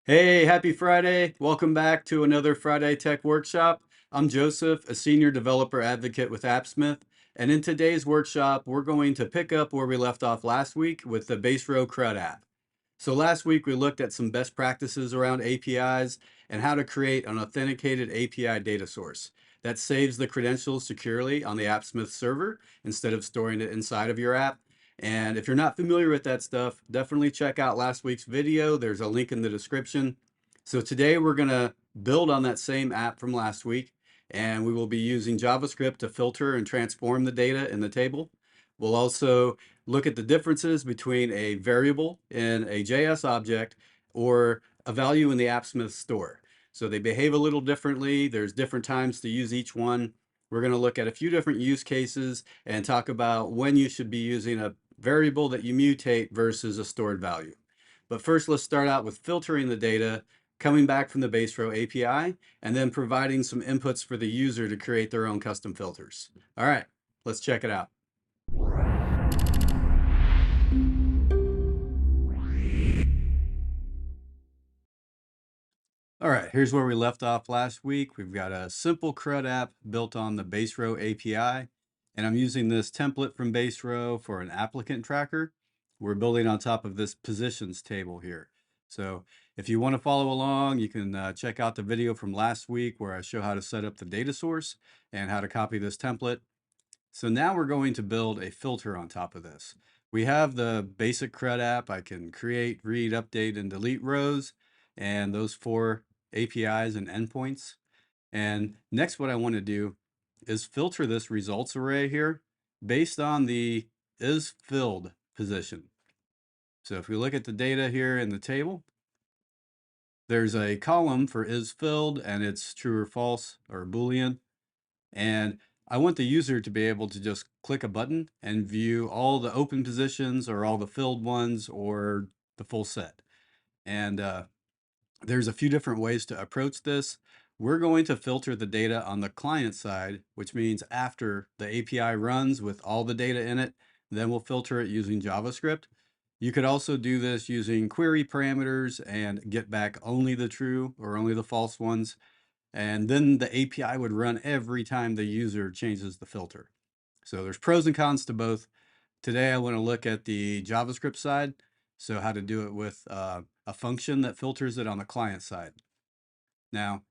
Hey, happy Friday. Welcome back to another Friday Tech Workshop. I'm Joseph, a senior developer advocate with Appsmith. And in today's workshop, we're going to pick up where we left off last week with the Baserow CRUD app. So last week, we looked at some best practices around APIs and how to create an authenticated API data source that saves the credentials securely on the Appsmith server instead of storing it inside of your app. And if you're not familiar with that stuff, definitely check out last week's video. There's a link in the description. So today we're going to build on that same app from last week, and we will be using JavaScript to filter and transform the data in the table. We'll also look at the differences between a variable in a JS object or a value in the Appsmith store. So they behave a little differently. There's different times to use each one. We're going to look at a few different use cases and talk about when you should be using a variable that you mutate versus a stored value. But first, let's start out with filtering the data, coming back from the Baserow API, and then providing some inputs for the user to create their own custom filters. All right, let's check it out. All right, here's where we left off last week. We've got a simple CRUD app built on the Baserow API, and I'm using this template from Baserow for an applicant tracker. We're building on top of this positions table here. So if you want to follow along, you can check out the video from last week where I show how to set up the data source and how to copy this template. So now we're going to build a filter on top of this. We have the basic CRUD app. I can create, read, update, and delete rows, and those 4 APIs and endpoints. And next, what I want to do is filter this results array here based on the isFilled position. So if we look at the data here in the table, there's a column for isFilled, and it's true or false or Boolean. And I want the user to be able to just click a button and view all the open positions or all the filled ones or the full set. And there's a few different ways to approach this. We're going to filter the data on the client side, which means after the API runs with all the data in it, then we'll filter it using JavaScript. You could also do this using query parameters and get back only the true or only the false ones. And then the API would run every time the user changes the filter. So there's pros and cons to both. Today I want to look at the JavaScript side, so how to do it with a function that filters it on the client side. Now,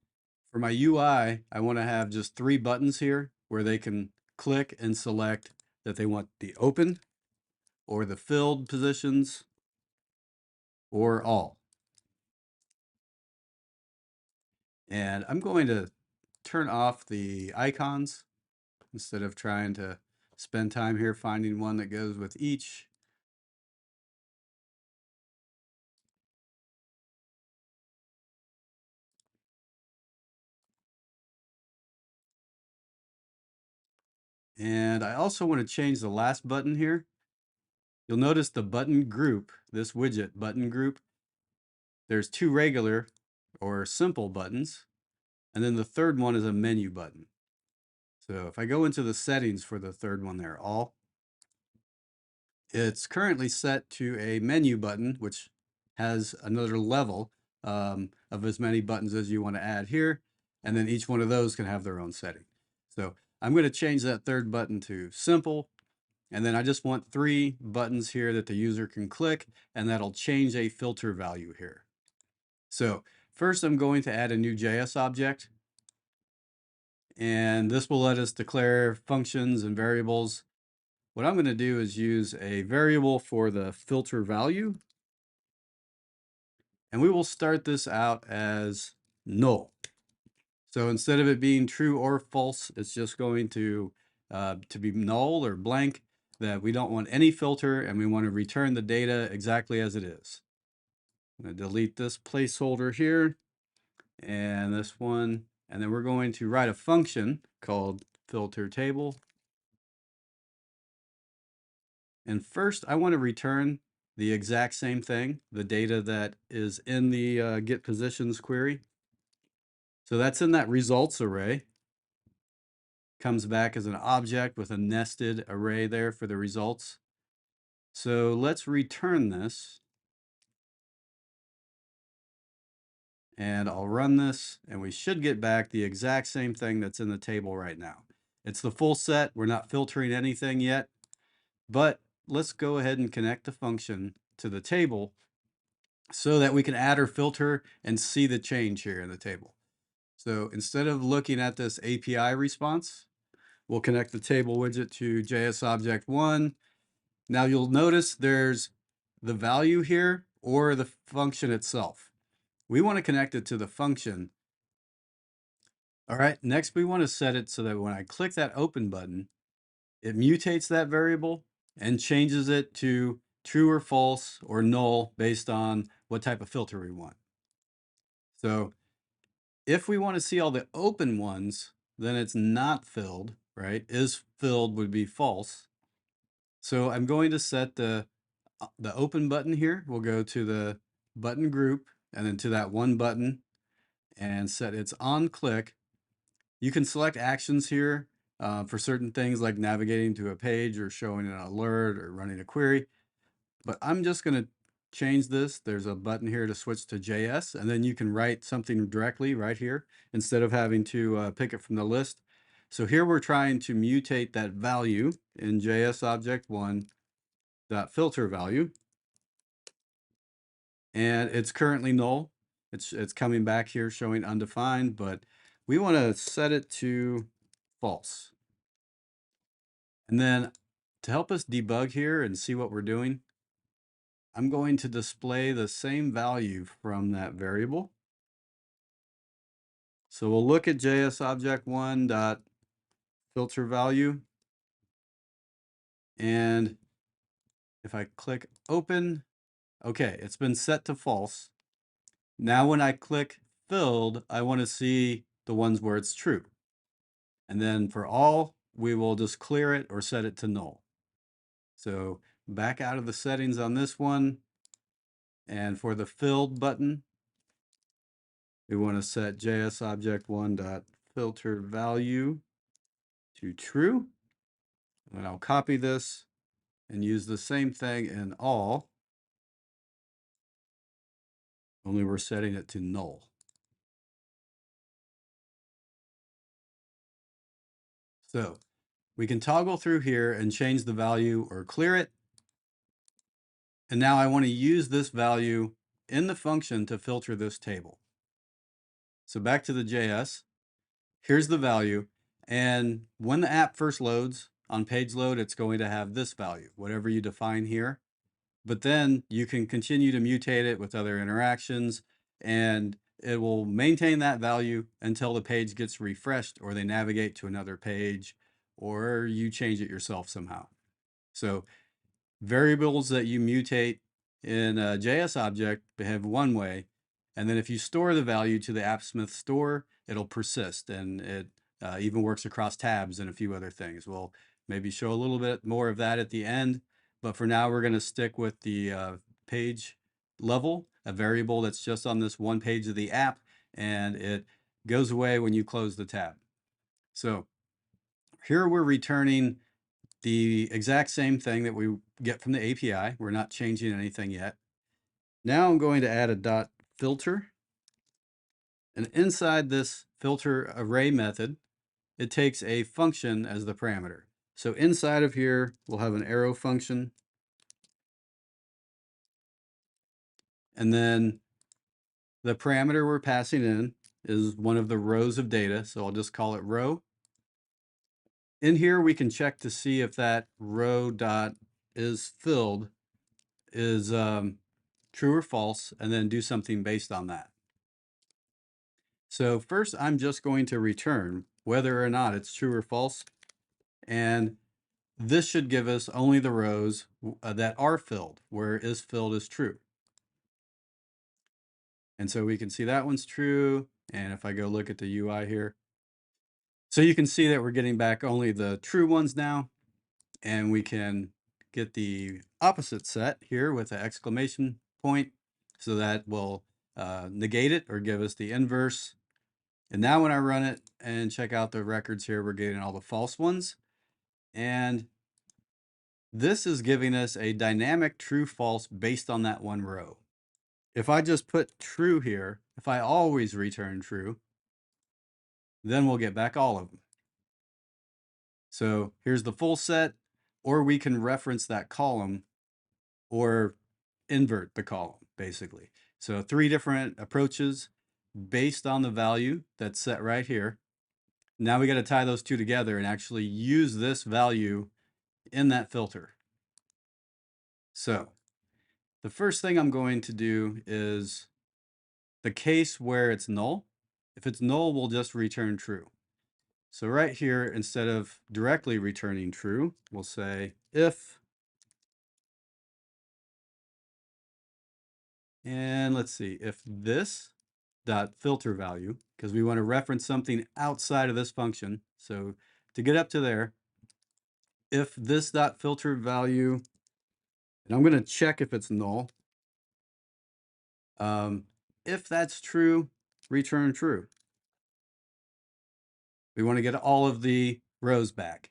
for my UI, I want to have just 3 buttons here where they can click and select that they want the open or the filled positions or all. And I'm going to turn off the icons instead of trying to spend time here finding one that goes with each. And I also want to change the last button here. You'll notice the button group, this widget button group, there's 2 regular or simple buttons, and then the third one is a menu button. So if I go into the settings for the third one there, all, it's currently set to a menu button, which has another level of as many buttons as you want to add here. And then each one of those can have their own setting. So I'm going to change that third button to simple. And then I just want 3 buttons here that the user can click, and that'll change a filter value here. So first I'm going to add a new JS object. And this will let us declare functions and variables. What I'm going to do is use a variable for the filter value. And we will start this out as null. So instead of it being true or false, it's just going to be null or blank, that we don't want any filter and we want to return the data exactly as it is. I'm going to delete this placeholder here and this one. And then we're going to write a function called filter table. And first, I want to return the exact same thing, the data that is in the get positions query. So that's in that results array. Comes back as an object with a nested array there for the results. So let's return this. And I'll run this, and we should get back the exact same thing that's in the table right now. It's the full set. We're not filtering anything yet, but let's go ahead and connect the function to the table so that we can add or filter and see the change here in the table. So instead of looking at this API response, we'll connect the table widget to JS Object 1. Now you'll notice there's the value here or the function itself. We want to connect it to the function. All right, next we want to set it so that when I click that open button, it mutates that variable and changes it to true or false or null based on what type of filter we want. So if we want to see all the open ones, then it's not filled, right? Is filled would be false. So I'm going to set the open button here. We'll go to the button group and then to that one button and set its on click. You can select actions here for certain things like navigating to a page or showing an alert or running a query. But I'm just going to change this. There's a button here to switch to JS, and then you can write something directly right here instead of having to pick it from the list. So here we're trying to mutate that value in JS object 1 dot filter value, and it's currently null. It's coming back here showing undefined, but we want to set it to false. And then to help us debug here and see what we're doing, I'm going to display the same value from that variable. So we'll look at JS object 1 dot filter value, and if I click open, okay, it's been set to false. Now when I click filled, I want to see the ones where it's true. And then for all, we will just clear it or set it to null. So back out of the settings on this one, and for the filled button, we want to set JS object 1 dot filter value to true. And I'll copy this and use the same thing in all, only we're setting it to null. So we can toggle through here and change the value or clear it. And now I want to use this value in the function to filter this table. So back to the JS, here's the value. And when the app first loads on page load, it's going to have this value, whatever you define here. But then you can continue to mutate it with other interactions, and it will maintain that value until the page gets refreshed or they navigate to another page or you change it yourself somehow. So variables that you mutate in a JS object behave one way, and then if you store the value to the Appsmith store, it'll persist, and it even works across tabs and a few other things. We'll maybe show a little bit more of that at the end, but for now we're going to stick with the page level, a variable that's just on this one page of the app, and it goes away when you close the tab. So here we're returning the exact same thing that we get from the API. We're not changing anything yet. Now I'm going to add a dot filter. And inside this filter array method, it takes a function as the parameter. So inside of here, we'll have an arrow function. And then the parameter we're passing in is one of the rows of data. So I'll just call it row. In here, we can check to see if that row dot is filled is true or false, and then do something based on that. So first, I'm just going to return whether or not it's true or false. And this should give us only the rows that are filled, where is filled is true. And so we can see that one's true. And if I go look at the UI here, so you can see that we're getting back only the true ones now. And we can get the opposite set here with an exclamation point. So that will negate it or give us the inverse. And now when I run it and check out the records here, we're getting all the false ones. And this is giving us a dynamic true false based on that one row. If I just put true here, if I always return true, then we'll get back all of them. So here's the full set, or we can reference that column or invert the column, basically. So 3 different approaches based on the value that's set right here. Now we got to tie those two together and actually use this value in that filter. So the first thing I'm going to do is the case where it's null. If it's null, we'll just return true. So right here, instead of directly returning true, we'll say if, and let's see, if this dot filter value, because we want to reference something outside of this function. So to get up to there, if this dot filter value, and I'm going to check if it's null. If that's true, return true. We want to get all of the rows back.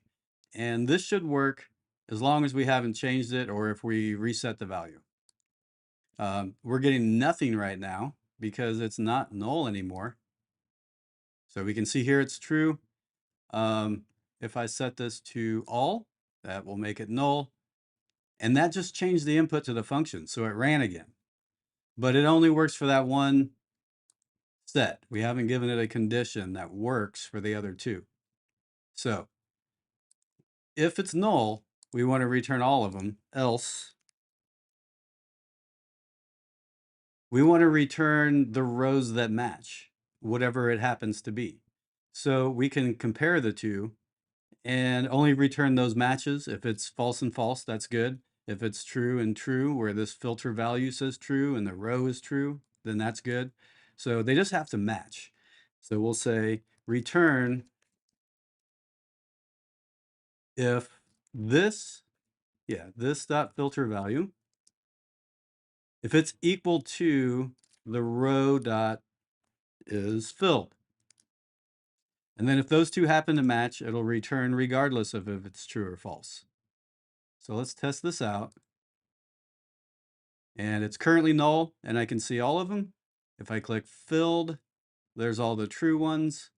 And this should work as long as we haven't changed it or if we reset the value. We're getting nothing right now because it's not null anymore. So we can see here it's true. If I set this to all, that will make it null. And that just changed the input to the function. So it ran again. But it only works for that one set. We haven't given it a condition that works for the other two. So if it's null, we want to return all of them, else we want to return the rows that match, whatever it happens to be. So we can compare the two and only return those matches. If it's false and false, that's good. If it's true and true, where this filter value says true and the row is true, then that's good. So they just have to match. So we'll say return if this, this dot filter value, if it's equal to the row dot is filled. And then if those two happen to match, it'll return regardless of if it's true or false. So let's test this out. And it's currently null, and I can see all of them. If I click filled, there's all the true ones.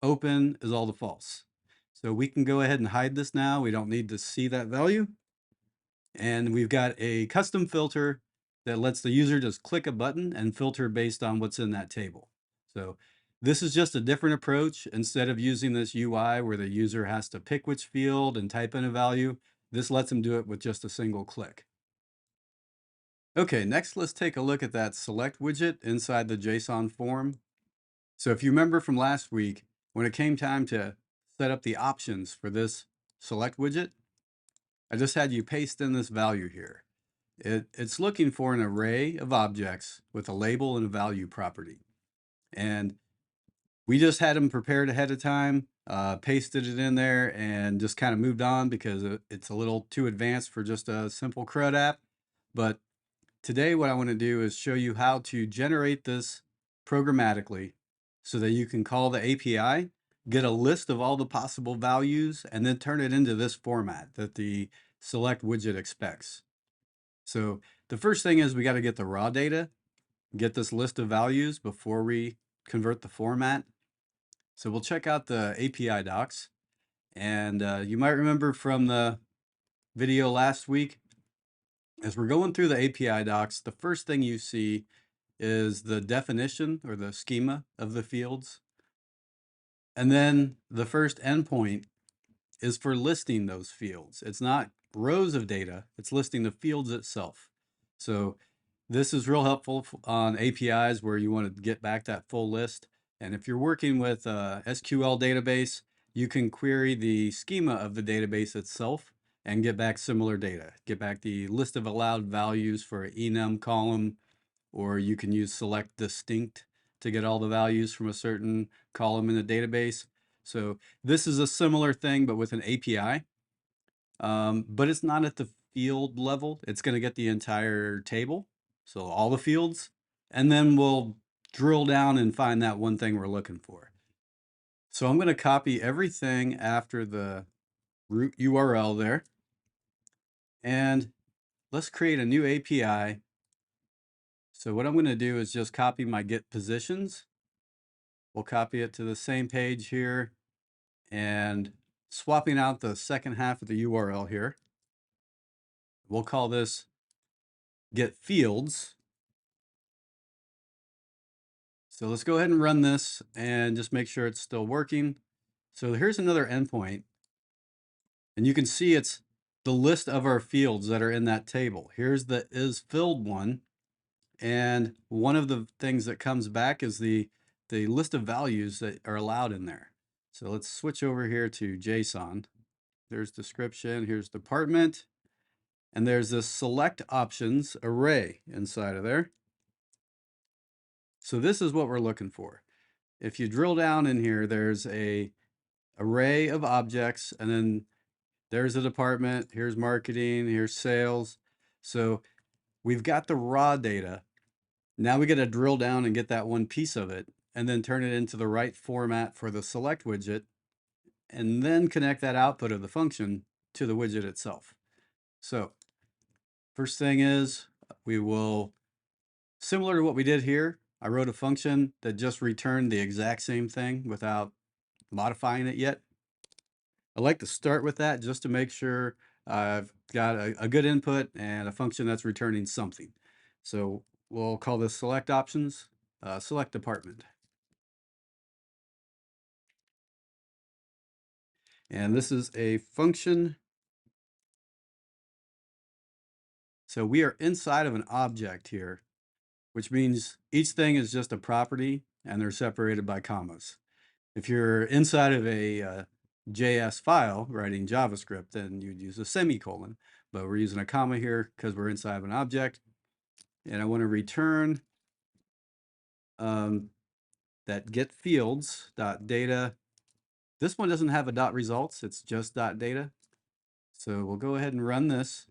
Open is all the false. So we can go ahead and hide this now. We don't need to see that value. And we've got a custom filter that lets the user just click a button and filter based on what's in that table. So this is just a different approach. Instead of using this UI where the user has to pick which field and type in a value, this lets them do it with just a single click. Okay, next let's take a look at that select widget inside the JSON form. So if you remember from last week, when it came time to set up the options for this select widget, I just had you paste in this value here. It's looking for an array of objects with a label and a value property. And we just had them prepared ahead of time, pasted it in there, and just kind of moved on because it's a little too advanced for just a simple CRUD app. But today what I want to do is show you how to generate this programmatically so that you can call the API, get a list of all the possible values, and then turn it into this format that the select widget expects. So the first thing is we got to get the raw data, get this list of values before we convert the format. So we'll check out the API docs. And you might remember from the video last week, as we're going through the API docs, the first thing you see is the definition or the schema of the fields. And then the first endpoint is for listing those fields. It's not rows of data, it's listing the fields itself. So this is real helpful on APIs where you want to get back that full list. And if you're working with a SQL database, you can query the schema of the database itself and get back similar data. Get back the list of allowed values for an enum column, or you can use select distinct to get all the values from a certain column in the database. So this is a similar thing, but with an API. But it's not at the field level. It's going to get the entire table, so all the fields, and then we'll drill down and find that one thing we're looking for. So I'm going to copy everything after the root URL there, and let's create a new API So what I'm going to do is just copy my get positions. We'll copy it to the same page here and swapping out the second half of the URL here. We'll call this get fields. So let's go ahead and run this and just make sure it's still working. So here's another endpoint, and you can see it's the list of our fields that are in that table. Here's the is filled one, and one of the things that comes back is the list of values that are allowed in there. So let's switch over here to JSON. There's description, here's department, and there's this select options array inside of there. So this is what we're looking for. If you drill down in here, there's a array of objects, and then there's a department, here's marketing, here's sales. So we've got the raw data. Now we got to drill down and get that one piece of it, and then turn it into the right format for the select widget, and then connect that output of the function to the widget itself. So first thing is we will, similar to what we did here, I wrote a function that just returned the exact same thing without modifying it yet. I like to start with that just to make sure I've got a good input and a function that's returning something. So we'll call this select options, select department. And this is a function. So we are inside of an object here, which means each thing is just a property and they're separated by commas. If you're inside of a JS file writing JavaScript, then you'd use a semicolon, but we're using a comma here because we're inside of an object. And I want to return that get fields dot data. This one doesn't have a dot results, it's just dot data. So we'll go ahead and run this,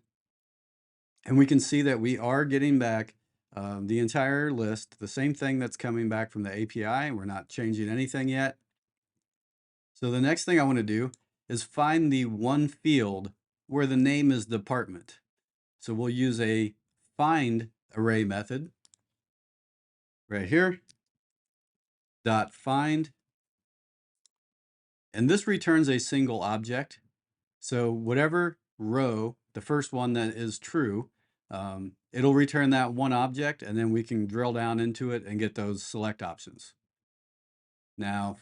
and we can see that we are getting back the entire list, the same thing that's coming back from the API. We're not changing anything yet. So the next thing I want to do is find the one field where the name is department. So we'll use a find array method right here, dot find, and this returns a single object. So whatever row, the first one that is true, it'll return that one object, and then we can drill down into it and get those select options. Now,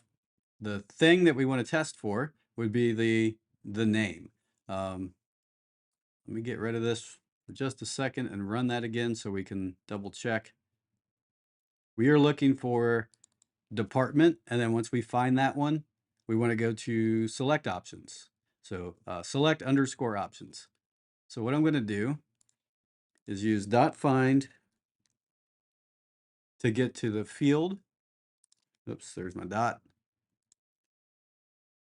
the thing that we want to test for would be the name. Let me get rid of this for just a second and run that again so we can double check. We are looking for department, and then once we find that one, we want to go to select options. So select underscore options. So what I'm going to do is use dot find to get to the field. Oops, there's my dot.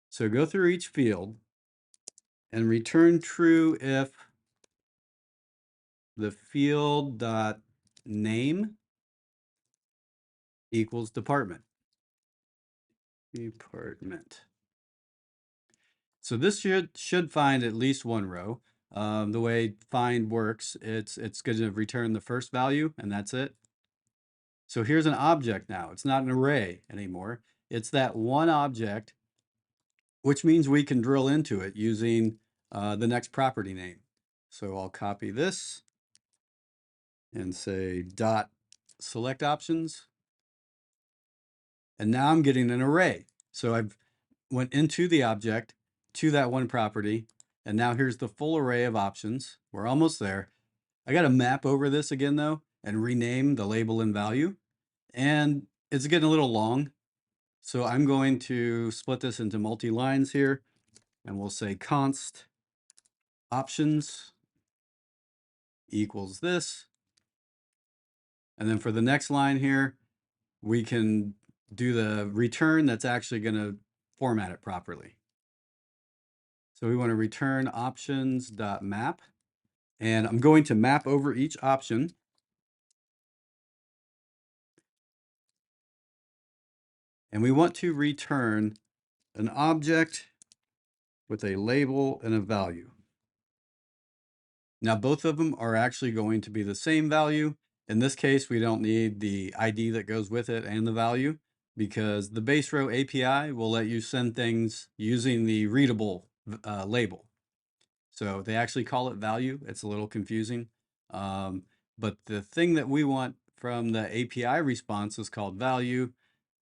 So go through each field and return true if the field dot name equals department. Department. So this should find at least one row. The way find works, it's going to return the first value, and that's it. So here's an object now. It's not an array anymore. It's that one object, which means we can drill into it using the next property name. So I'll copy this and say dot select options. And now I'm getting an array. So I've went into the object to that one property, and now here's the full array of options. We're almost there. I got to map over this again though and rename the label and value. And it's getting a little long. So I'm going to split this into multi-lines here, and we'll say const options equals this. And then for the next line here, we can do the return that's actually going to format it properly. So we want to return options.map, and I'm going to map over each option. And we want to return an object with a label and a value. Now both of them are actually going to be the same value, In this case, we don't need the ID that goes with it and the value, because the Baserow API will let you send things using the readable label. So they actually call it value. It's a little confusing. But the thing that we want from the API response is called value.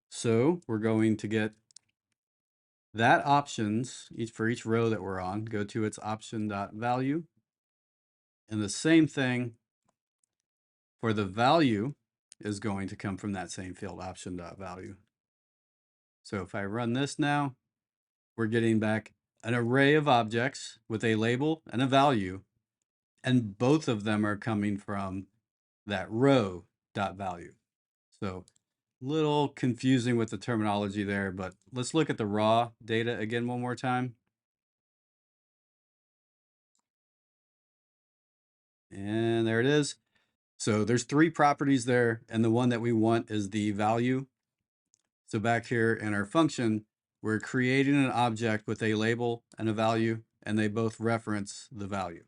So we're going to get that options for each row that we're on, go to its option.value. And the same thing for the value is going to come from that same field, option.value. So if I run this now, we're getting back an array of objects with a label and a value, and both of them are coming from that row.value. So a little confusing with the terminology there, but let's look at the raw data again one more time. And there it is. So there's 3 properties there, and the one that we want is the value. So back here in our function, we're creating an object with a label and a value, and they both reference the value.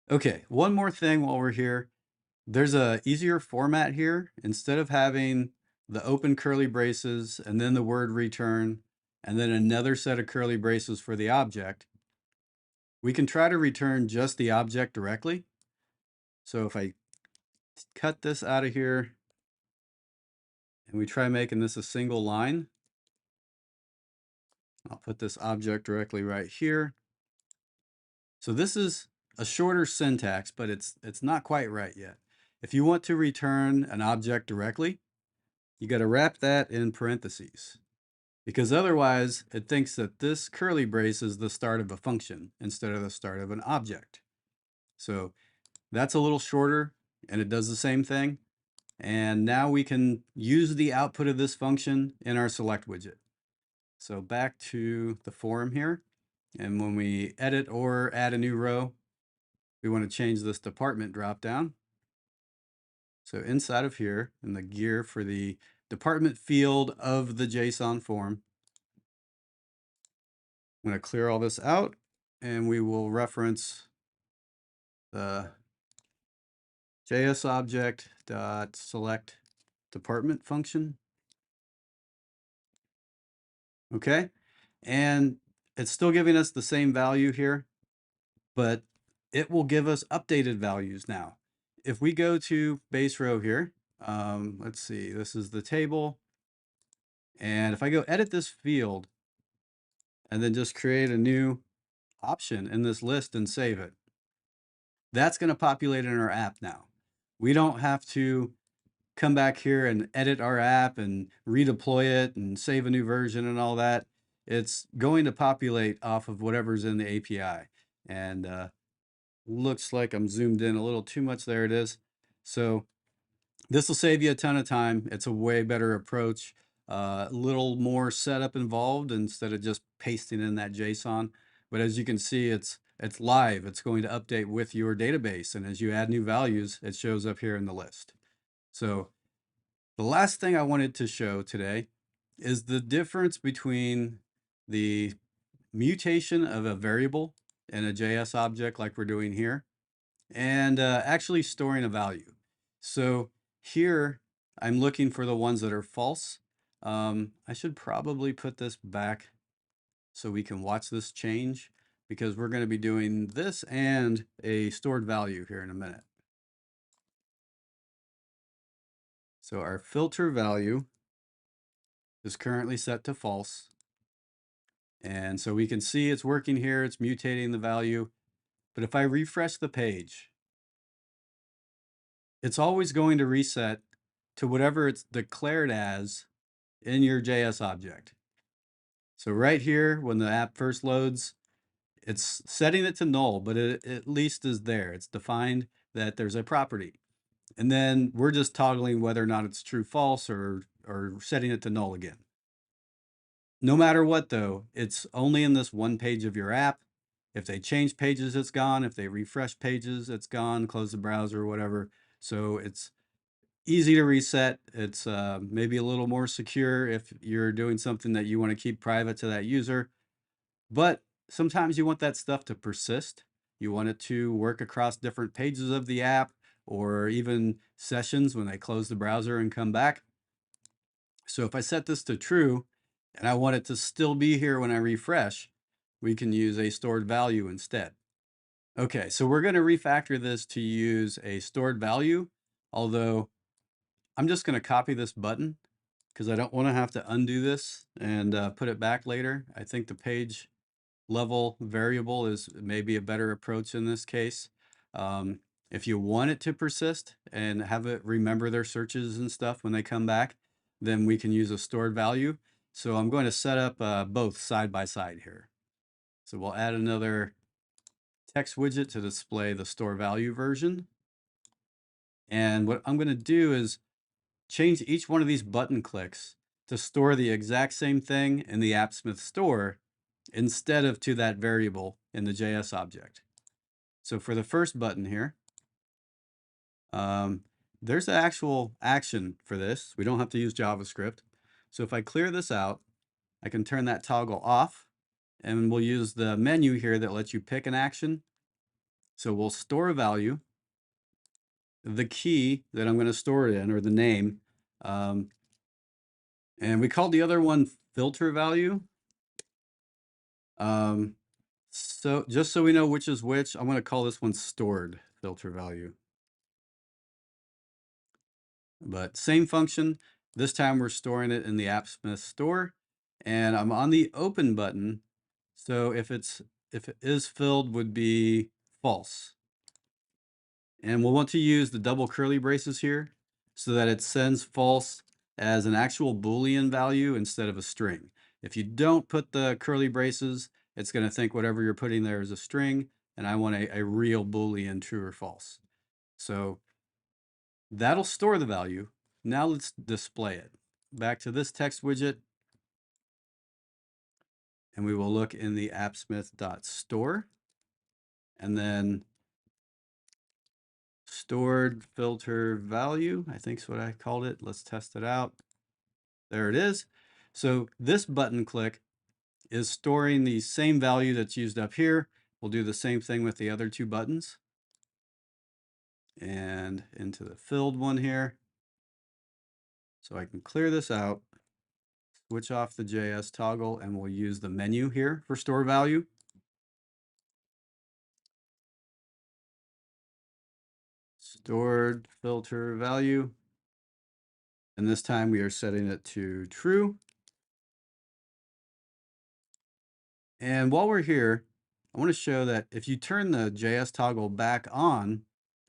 Okay, one more thing while we're here. There's a easier format here. Instead of having the open curly braces and then the word return, and then another set of curly braces for the object, we can try to return just the object directly. So if I cut this out of here and we try making this a single line, I'll put this object directly right here. So this is a shorter syntax, but it's not quite right yet. If you want to return an object directly, you got to wrap that in parentheses, because otherwise it thinks that this curly brace is the start of a function instead of the start of an object. So that's a little shorter, and it does the same thing. And now we can use the output of this function in our select widget. So back to the form here. And when we edit or add a new row, we want to change this department dropdown. So inside of here, in the gear for the department field of the JSON form, I'm going to clear all this out, and we will reference the JSObject.select department function. Okay, and it's still giving us the same value here, but it will give us updated values now. If we go to Baserow here, let's see, this is the table. And if I go edit this field and then just create a new option in this list and save it, that's going to populate in our app now. We don't have to come back here and edit our app and redeploy it and save a new version and all that. It's going to populate off of whatever's in the API. And looks like I'm zoomed in a little too much. There it is. So this will save you a ton of time. It's a way better approach. A little more setup involved instead of just pasting in that JSON. But as you can see, it's live. It's going to update with your database. And as you add new values, it shows up here in the list. So the last thing I wanted to show today is the difference between the mutation of a variable in a JS object like we're doing here, and actually storing a value. So here, I'm looking for the ones that are false. I should probably put this back so we can watch this change, because we're going to be doing this and a stored value here in a minute. So our filter value is currently set to false. And so we can see it's working here. It's mutating the value. But if I refresh the page, it's always going to reset to whatever it's declared as in your JS object. So right here, when the app first loads, it's setting it to null, but it at least is there. It's defined that there's a property. And then we're just toggling whether or not it's true, false, or setting it to null again. No matter what, though, it's only in this one page of your app. If they change pages, it's gone. If they refresh pages, it's gone. Close the browser or whatever. So it's easy to reset. It's maybe a little more secure if you're doing something that you want to keep private to that user. But sometimes you want that stuff to persist. You want it to work across different pages of the app, or even sessions when they close the browser and come back. So if I set this to true and I want it to still be here when I refresh, we can use a stored value instead. Okay, so we're going to refactor this to use a stored value, although I'm just going to copy this button because I don't want to have to undo this and put it back later. I think the page level variable is maybe a better approach in this case. If you want it to persist and have it remember their searches and stuff when they come back, then we can use a stored value. So I'm going to set up both side by side here. So we'll add another text widget to display the store value version. And what I'm going to do is change each one of these button clicks to store the exact same thing in the Appsmith store instead of to that variable in the JS object. So for the first button here, there's an actual action for this. We don't have to use JavaScript. So if I clear this out, I can turn that toggle off, and we'll use the menu here that lets you pick an action. So we'll store a value, the key that I'm going to store it in, or the name, and we called the other one filter value. So just so we know which is which, I'm going to call this one stored filter value. But same function. This time we're storing it in the Appsmith store, and I'm on the open button. So if it is filled would be false. And we'll want to use the double curly braces here so that it sends false as an actual Boolean value instead of a string. If you don't put the curly braces, it's going to think whatever you're putting there is a string, and I want a real Boolean true or false. So that'll store the value. Now let's display it. Back to this text widget, and we will look in the appsmith.store, and then stored filter value, I think is what I called it. Let's test it out. There it is. So this button click is storing the same value that's used up here. We'll do the same thing with the other two buttons. And into the filled one here. So I can clear this out, switch off the JS toggle, and we'll use the menu here for store value. Stored filter value. And this time we are setting it to true. And while we're here, I want to show that if you turn the JS toggle back on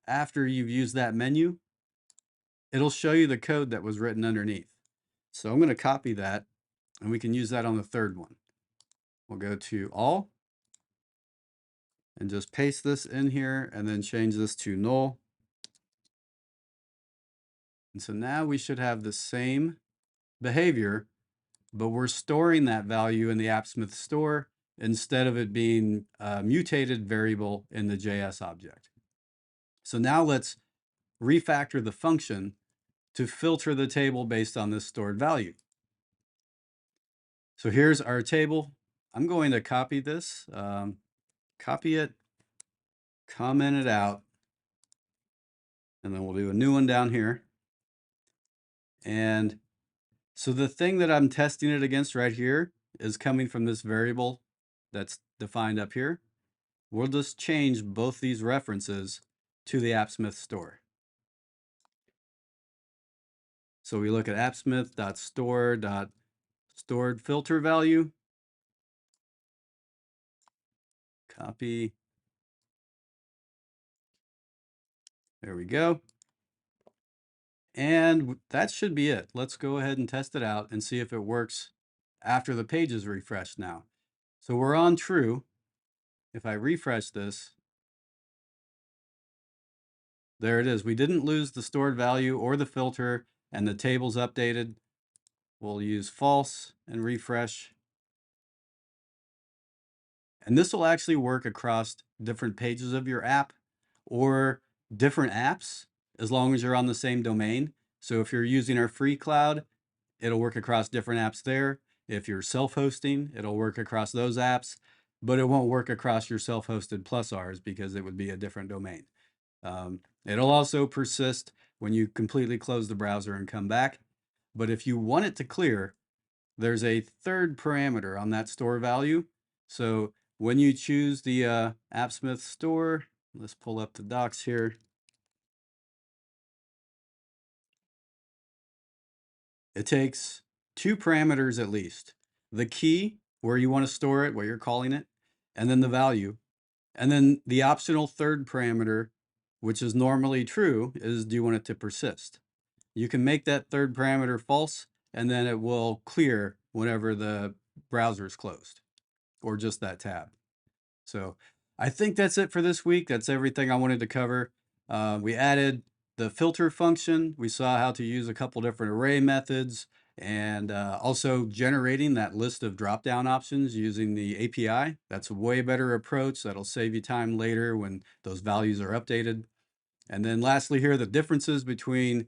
after you've used that menu, it'll show you the code that was written underneath. So I'm going to copy that, and we can use that on the third one. We'll go to all and just paste this in here and then change this to null. And so now we should have the same behavior, but we're storing that value in the Appsmith store instead of it being a mutated variable in the JS object. So now let's refactor the function to filter the table based on this stored value. So here's our table. I'm going to copy this, copy it, comment it out, and then we'll do a new one down here. And so the thing that I'm testing it against right here is coming from this variable that's defined up here. We'll just change both these references to the Appsmith store. So we look at appsmith.store.stored filter value, copy. There we go. And that should be it. Let's go ahead and test it out and see if it works after the page is refreshed now. So we're on true. If I refresh this, there it is. We didn't lose the stored value or the filter, and the table's updated. We'll use false and refresh. And this will actually work across different pages of your app or different apps as long as you're on the same domain. So if you're using our free cloud, it'll work across different apps there. If you're self-hosting, it'll work across those apps, but it won't work across your self-hosted plus ours because it would be a different domain. It'll also persist when you completely close the browser and come back. But if you want it to clear, there's a third parameter on that store value. So when you choose the Appsmith store, let's pull up the docs here. It takes two parameters at least. The key, where you want to store it, where you're calling it, and then the value. And then the optional third parameter, which is normally true, is do you want it to persist? You can make that third parameter false, and then it will clear whenever the browser is closed, or just that tab. So I think that's it for this week. That's everything I wanted to cover. We added the filter function. We saw how to use a couple different array methods, and also generating that list of drop-down options using the API. That's a way better approach. That'll save you time later when those values are updated. And then lastly here, the differences between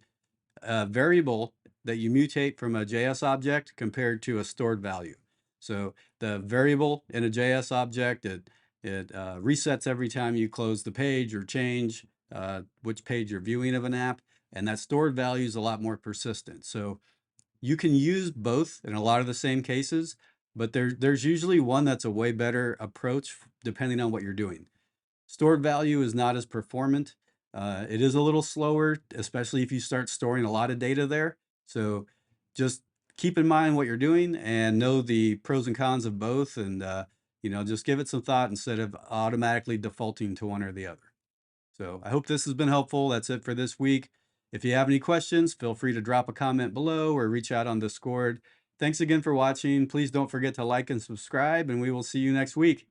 a variable that you mutate from a JS object compared to a stored value. So the variable in a JS object, it resets every time you close the page or change which page you're viewing of an app. And that stored value is a lot more persistent. So you can use both in a lot of the same cases, but there's usually one that's a way better approach depending on what you're doing. Stored value is not as performant. It is a little slower, especially if you start storing a lot of data there. So just keep in mind what you're doing and know the pros and cons of both, and just give it some thought instead of automatically defaulting to one or the other. So I hope this has been helpful. That's it for this week. If you have any questions, feel free to drop a comment below or reach out on Discord. Thanks again for watching. Please don't forget to like and subscribe, and we will see you next week.